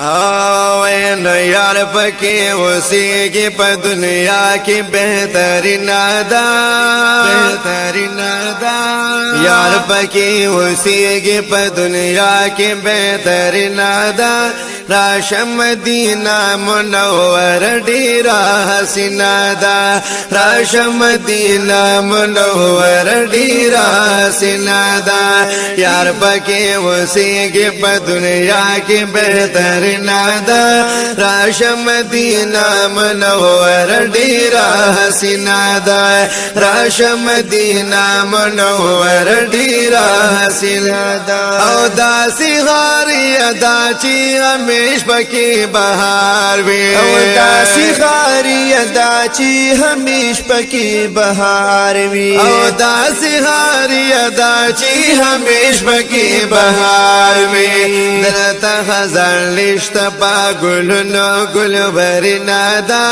آوین یار پکی اوسیگی پا دنیا کی بہترین دا یار پکی اوسیگی پا دنیا کی بہترین دا راشم مدینہ منور ڈیرا حسین دا راشم مدینہ منور ڈیرا حسین دا یار پکی اوسیگی پا دنیا کی بہترین دا راشم مدینہ منور ڈیرا حسین دا راشم مدینہ منور ڈیرا حسین دا او داسی غاری ادا چی ہمیش پکی بہار وی او داسی غاری ادا چی ہمیش پکی بہار وی او داسی غاری ادا چی ہمیش پکی بہار وی دلتا خزر لشت پا گلنو گل ورنا دا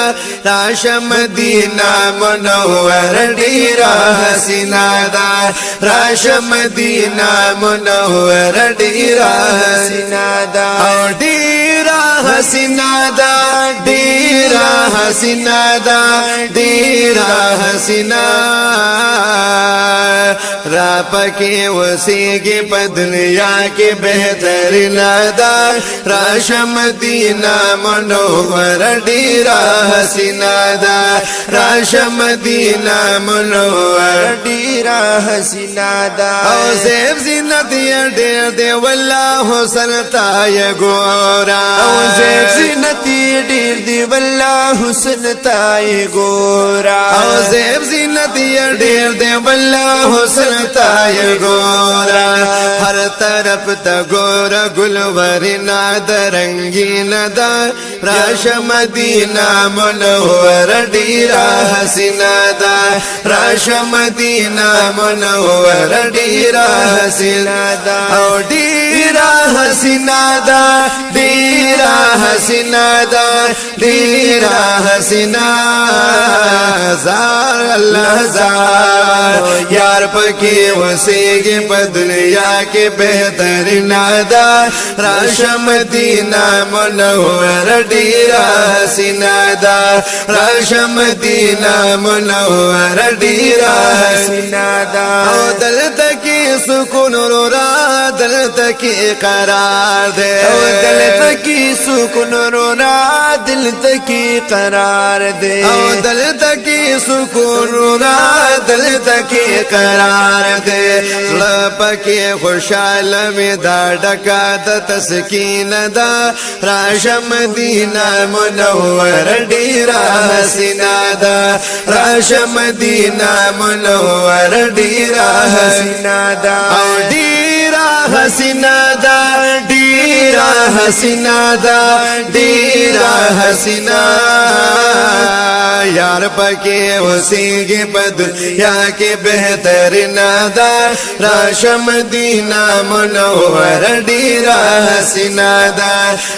راشم مدینہ منور ڈیرا حسین دا راشم مدینہ منور ڈیرا حسین دا او ڈیرا حسین دا ڈیرا حسین دا ڈیرا حسین را پکی وسیگی پا دنیا کی بہترین دا راشم مدینہ منور ڈیرا حسین دا راشم مدینہ منور ڈیرا حسین دا او زیب زینت یہ دیر دے واللہ حسن تای گورا او زیب زینت یہ دیر دے واللہ حسن تای گورا او زیب زینت یہ دیر دے واللہ حسن تای گورا ہر طرف تا گورا گلورنا درنگین دا راشم مدینہ منور ڈیرا حسین دا راشم مدینہ منور ڈیرا حسین دا او ڈیرا حسین دا ڈیرا حسین دا ڈیرا حسین زار اللہ زار یار پکی وسیگی پا دنیا کے بہترین دا راشم مدینہ منور ڈیرا حسین دا راشم مدینہ منور ڈیرا حسین دا او دل تکی سکون رو را دل تکی قرار دے او دل تکی سکون رو را دل تکی قرار دے او دل تکی سکون رو را دل تکی قرار دے لپکی خوشحال میں دا ڈکا دا تسکین دا راشم مدینہ منور ڈیرا حسین دا راشم مدینہ منور ڈیرا حسین دا او ڈیرا حسین دا ڈیرا حسین دا ڈیرا حسین یار پکی وسیگی پا دنیا کی بہترین دا راشم مدینہ منور ڈیرا حسین دا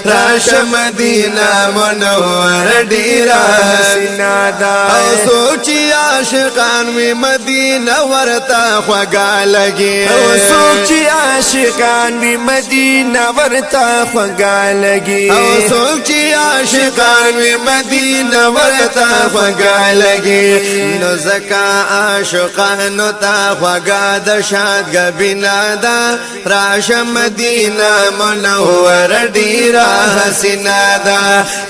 راشم مدینہ منور ڈیرا حسین دا او سوچی عاشقان میں مدینہ ورتا خوگا لگی او سوچی عاشقان بھی مدینہ ورتا خوگا لگی او سوچی عاشقان میں مدینہ ورتا خوگا لگی نو زکا عاشقانو تا خوگا دا شاد گبینا دا راشم مدینہ منور ڈیرا حسین دا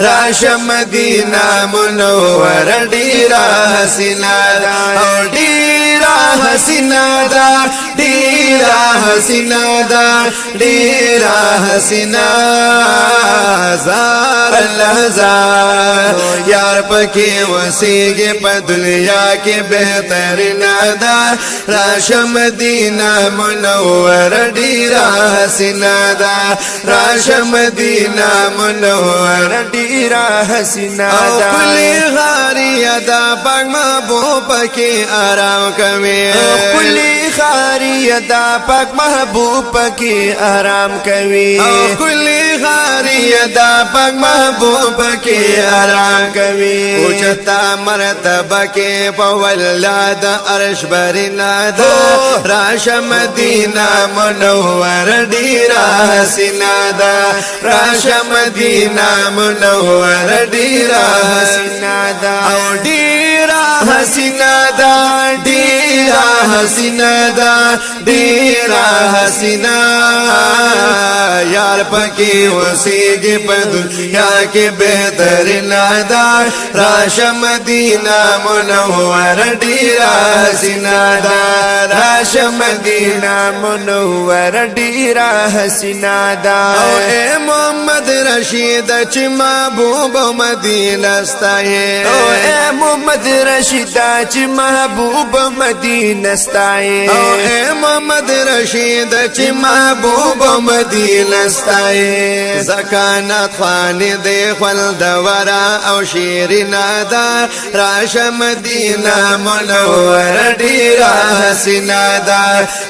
راشم مدینہ منور ڈیرا حسین دا او ڈیرا حسین دا ڈیرا حسین دا ڈیرا حسین زار اللہ زار یار پکی وسیگی پا دنیا کی بہترین دا راشم مدینہ منور ڈیرا حسین دا راشم مدینہ منور ڈیرا حسین دا او کلی غاری ادا پاک محبوب کی آرام کمی کلی غاری ادا پاک محبوب کی آرام کوي او کلی غاری ادا دا پاک محبوب کی آرام کوي اوچتا مرتبه کی پولاد عرش برنا دا راش مدینہ منور ډیرا حسینا دا راش مدینہ منور ډیرا حسینا دا او ډیرا حسینا دا ډیرا حسینا دا ډیرا حسینا یار پکی وسیږي په دنیا کې بهترین دا راش مدینہ منور ډیرا حسینا دا راش مدینہ منور ډیرا حسینا دا او اے محمد رشید چې محبوب مدینہ ستایي او اے محمد رشید چې محبوب مدینہ ستایي او اے محمد رشید چې محبوب مدینہ ستایي زکانات خانی دی خلد ورا او شیرنا دا راش مدینہ منور ډیرا حسینا دا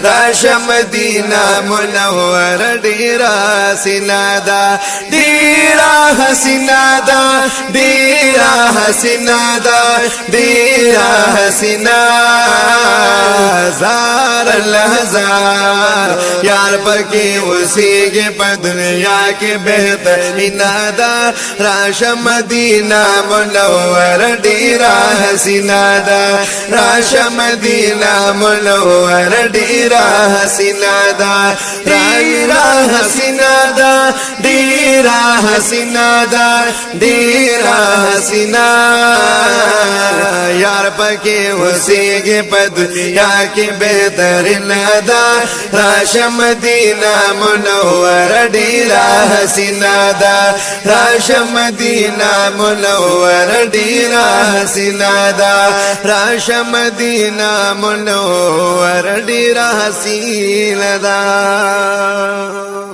راش مدینہ منور ډیرا حسینا دا ډیرا حسینا دا ډیرا حسینا دا ډیرا حسینا زار الهزار یار پکی وسیږي په دنیا کې بهترین دا راش مدینہ منور ډیرا حسینا دا راش مدینہ منور ډیرا حسینا دا ډیرا حسینا دا ډیرا حسینا دا ډیرا حسینا یار پکی وسیږي په دنیا کې بهترین دا راش مدینہ منور ډیرا حسینا دا راش مدینہ منور ډیرا حسینا دا راش مدینہ منور ډیرا حسینا دا